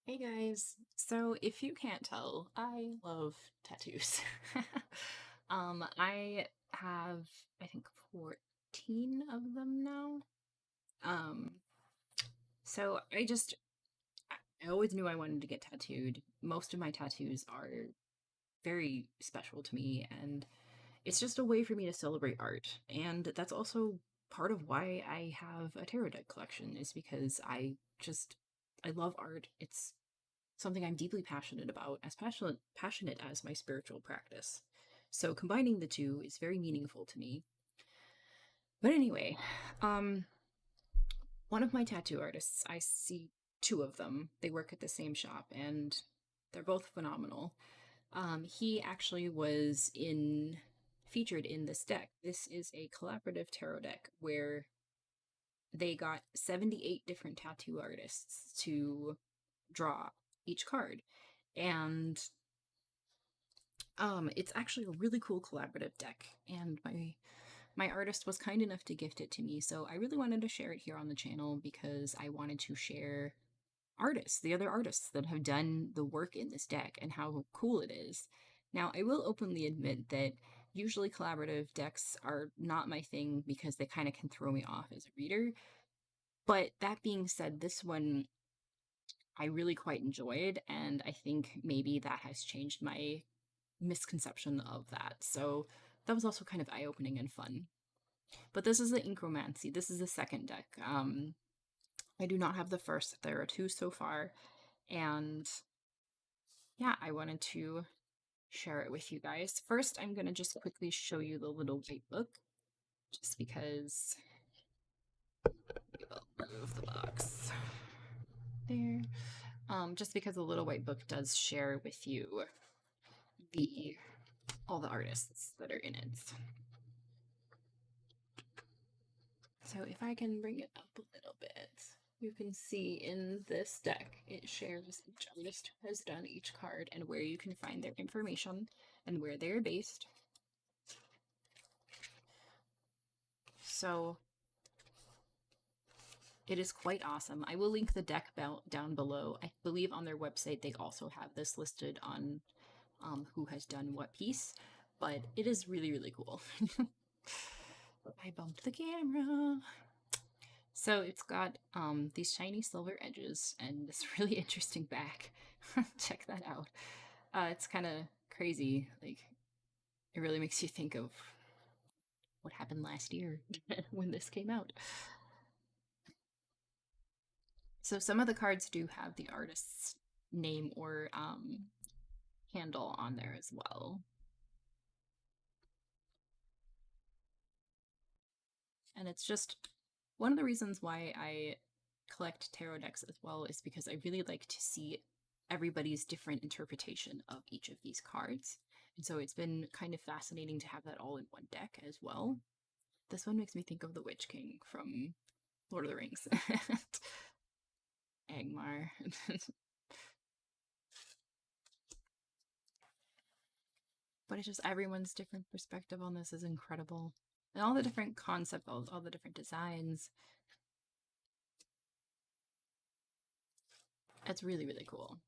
Hey guys, so if you can't tell, I love tattoos. I have, I think, 14 of them now. Um, so I always knew I wanted to get tattooed. Most of my tattoos are very special to me, and it's just a way for me to celebrate art. And that's also part of why I have a tarot deck collection, is because I love art. It's something I'm deeply passionate about, as passionate as my spiritual practice. So combining the two is very meaningful to me. But anyway, um, one of my tattoo artists, I see two of them. They work at the same shop, and they're both phenomenal. He actually was in featured in this deck. This is a collaborative tarot deck where they got 78 different tattoo artists to draw each card. And it's actually a really cool collaborative deck, and my artist was kind enough to gift it to me, so I really wanted to share it here on the channel because I wanted to share the other artists that have done the work in this deck and how cool it is. Now, I will openly admit that usually collaborative decks are not my thing because they kind of can throw me off as a reader. But that being said, this one I really quite enjoyed, and I think maybe that has changed my misconception of that. So that was also kind of eye opening and fun. But this is the Inkromancy. This is the second deck. I do not have the first. There are two so far. And yeah, I wanted to share it with you guys. First, I'm going to just quickly show you the little white book, just because we'll remove the box there. Just because the little white book does share with you the all the artists that are in it. So if I can bring it up a little bit, you can see in this deck, it shares each artist who has done each card and where you can find their information and where they're based. So it is quite awesome. I will link the deck down below. I believe on their website they also have this listed on who has done what piece, but it is really, really cool. I bumped the camera. So it's got these shiny silver edges and this really interesting back. Check that out. It's kind of crazy. Like, it really makes you think of what happened last year when this came out. So some of the cards do have the artist's name or handle on there as well. And it's just one of the reasons why I collect tarot decks as well is because I really like to see everybody's different interpretation of each of these cards. And so it's been kind of fascinating to have that all in one deck as well. This one makes me think of the Witch King from Lord of the Rings. Angmar. But it's just everyone's different perspective on this is incredible. And all the different concepts, all the different designs. It's really, really cool.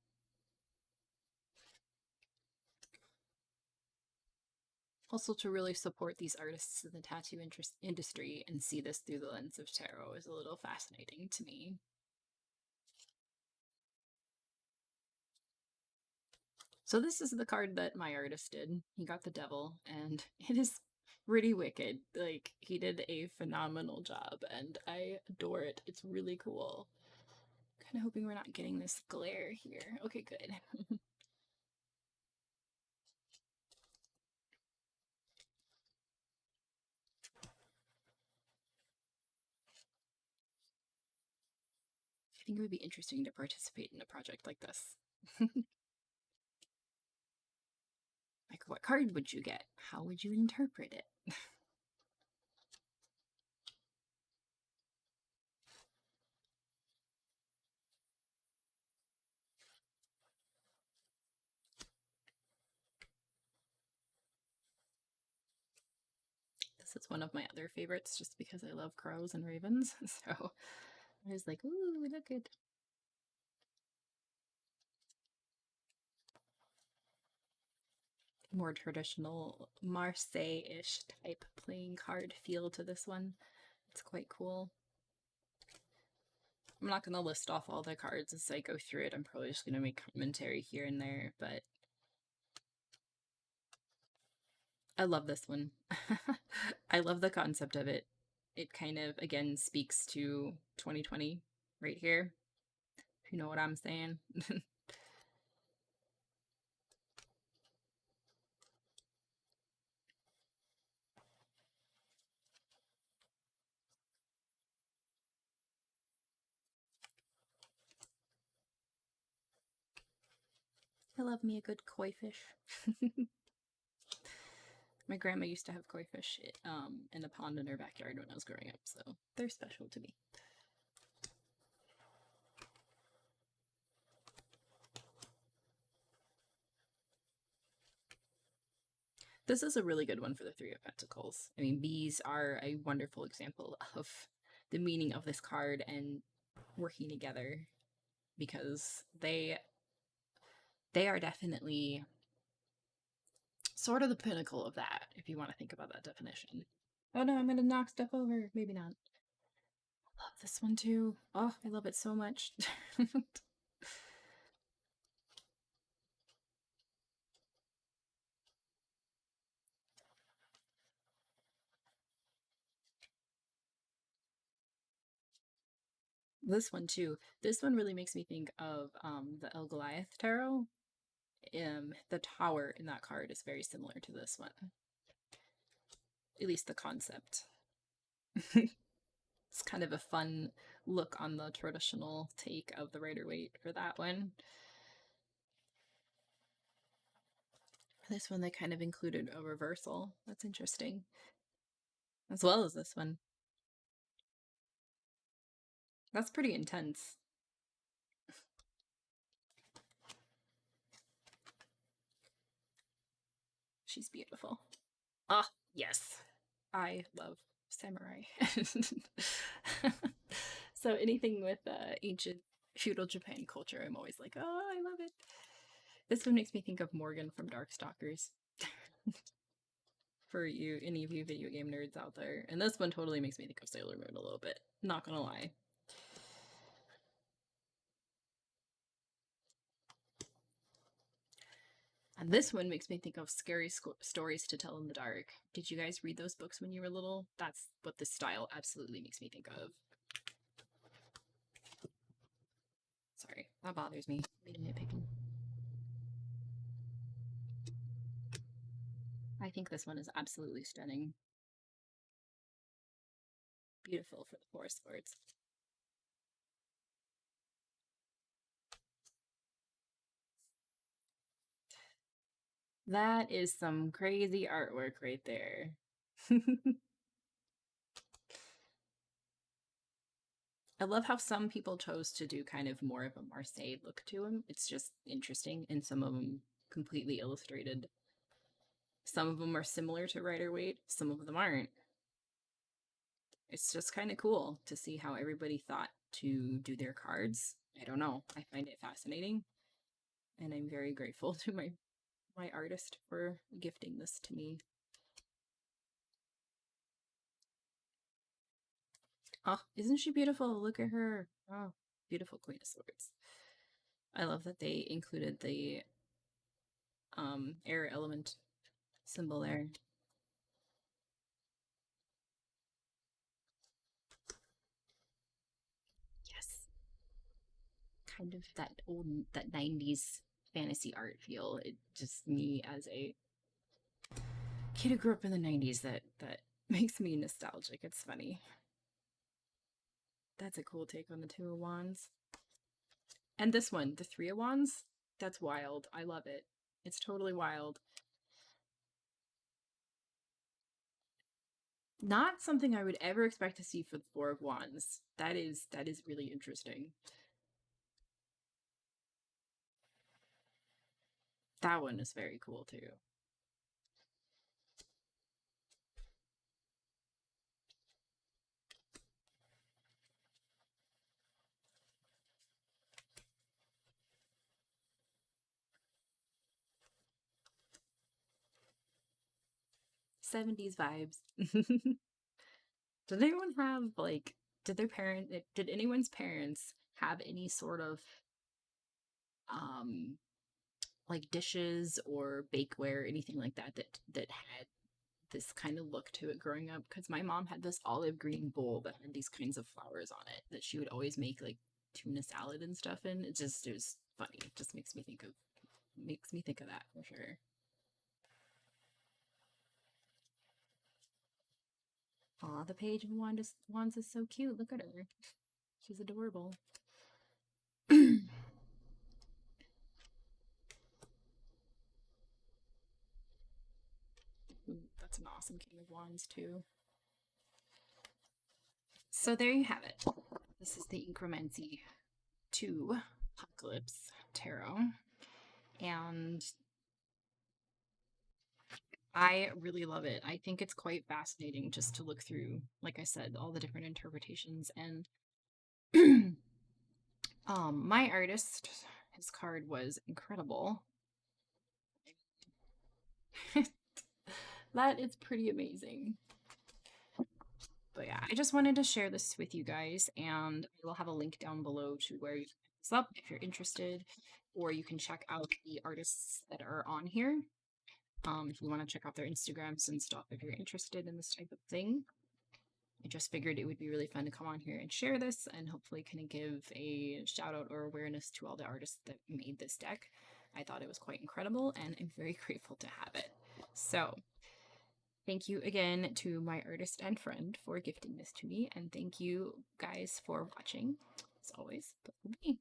Also, to really support these artists in the tattoo industry and see this through the lens of tarot is a little fascinating to me. So this is the card that my artist did. He got the devil, and it is pretty wicked. Like, he did a phenomenal job, and I adore it. It's really cool. Kind of hoping we're not getting this glare here. Okay, good. I think it would be interesting to participate in a project like this. Like, what card would you get? How would you interpret it? This is one of my other favorites just because I love crows and ravens. So I was like, ooh, look at more traditional Marseille-ish type playing card feel to this one. It's quite cool. I'm not going to list off all the cards as I go through it. I'm probably just going to make commentary here and there, but I love this one. I love the concept of it. It kind of, again, speaks to 2020 right here, if you know what I'm saying. I love me a good koi fish. My grandma used to have koi fish in a pond in her backyard when I was growing up, so they're special to me. This is a really good one for the Three of Pentacles. I mean, bees are a wonderful example of the meaning of this card and working together, because they are definitely sort of the pinnacle of that, if you want to think about that definition. Oh no, I'm gonna knock stuff over. Maybe not. I love this one too. Oh, I love it so much. This one too. This one really makes me think of the El Goliath Tarot. The tower in that card is very similar to this one. At least the concept. It's kind of a fun look on the traditional take of the Rider-Waite for that one. This one, they kind of included a reversal. That's interesting. As well as this one. That's pretty intense. She's beautiful. Ah, yes. I love samurai. So anything with ancient feudal Japan culture, I'm always like, oh, I love it. This one makes me think of Morgan from Darkstalkers. For you, any of you video game nerds out there. And this one totally makes me think of Sailor Moon a little bit. Not gonna lie. And this one makes me think of scary stories to tell in the dark. Did you guys read those books when you were little? That's what this style absolutely makes me think of. Sorry, that bothers me. Nitpicking. I think this one is absolutely stunning. Beautiful for the forest lords. That is some crazy artwork right there. I love how some people chose to do kind of more of a Marseille look to them. It's just interesting, and some of them completely illustrated. Some of them are similar to Rider-Waite, some of them aren't. It's just kind of cool to see how everybody thought to do their cards. I don't know. I find it fascinating, and I'm very grateful to my artist for gifting this to me. Oh, isn't she beautiful? Look at her. Oh, beautiful Queen of Swords. I love that they included the air element symbol there. Yes. Kind of that 90s fantasy art feel. It just, me as a kid who grew up in the 90s, that makes me nostalgic. It's funny. That's a cool take on the Two of Wands. And this one, the Three of Wands, that's wild. I love it. It's totally wild. Not something I would ever expect to see for the Four of Wands. That is really interesting. That one is very cool too. 70s vibes. Did anyone have like did anyone's parents have any sort of um like dishes or bakeware, anything like that that had this kind of look to it growing up? Because my mom had this olive green bowl that had these kinds of flowers on it that she would always make like tuna salad and stuff in. It was funny. It just makes me think of that for sure. Aw, the page of wands is so cute. Look at her. She's adorable. Ooh, that's an awesome king of wands too. So there you have it. This is the Inkromancy 2 Apocalypse Tarot. And I really love it. I think it's quite fascinating just to look through, like I said, all the different interpretations. And my artist, his card was incredible. That is pretty amazing. But yeah, I just wanted to share this with you guys, and I will have a link down below to where you can pick this up if you're interested, or you can check out the artists that are on here. If you want to check out their Instagrams and stuff, if you're interested in this type of thing. I just figured it would be really fun to come on here and share this and hopefully kind of give a shout out or awareness to all the artists that made this deck. I thought it was quite incredible and I'm very grateful to have it. So, thank you again to my artist and friend for gifting this to me, and thank you guys for watching. As always, me.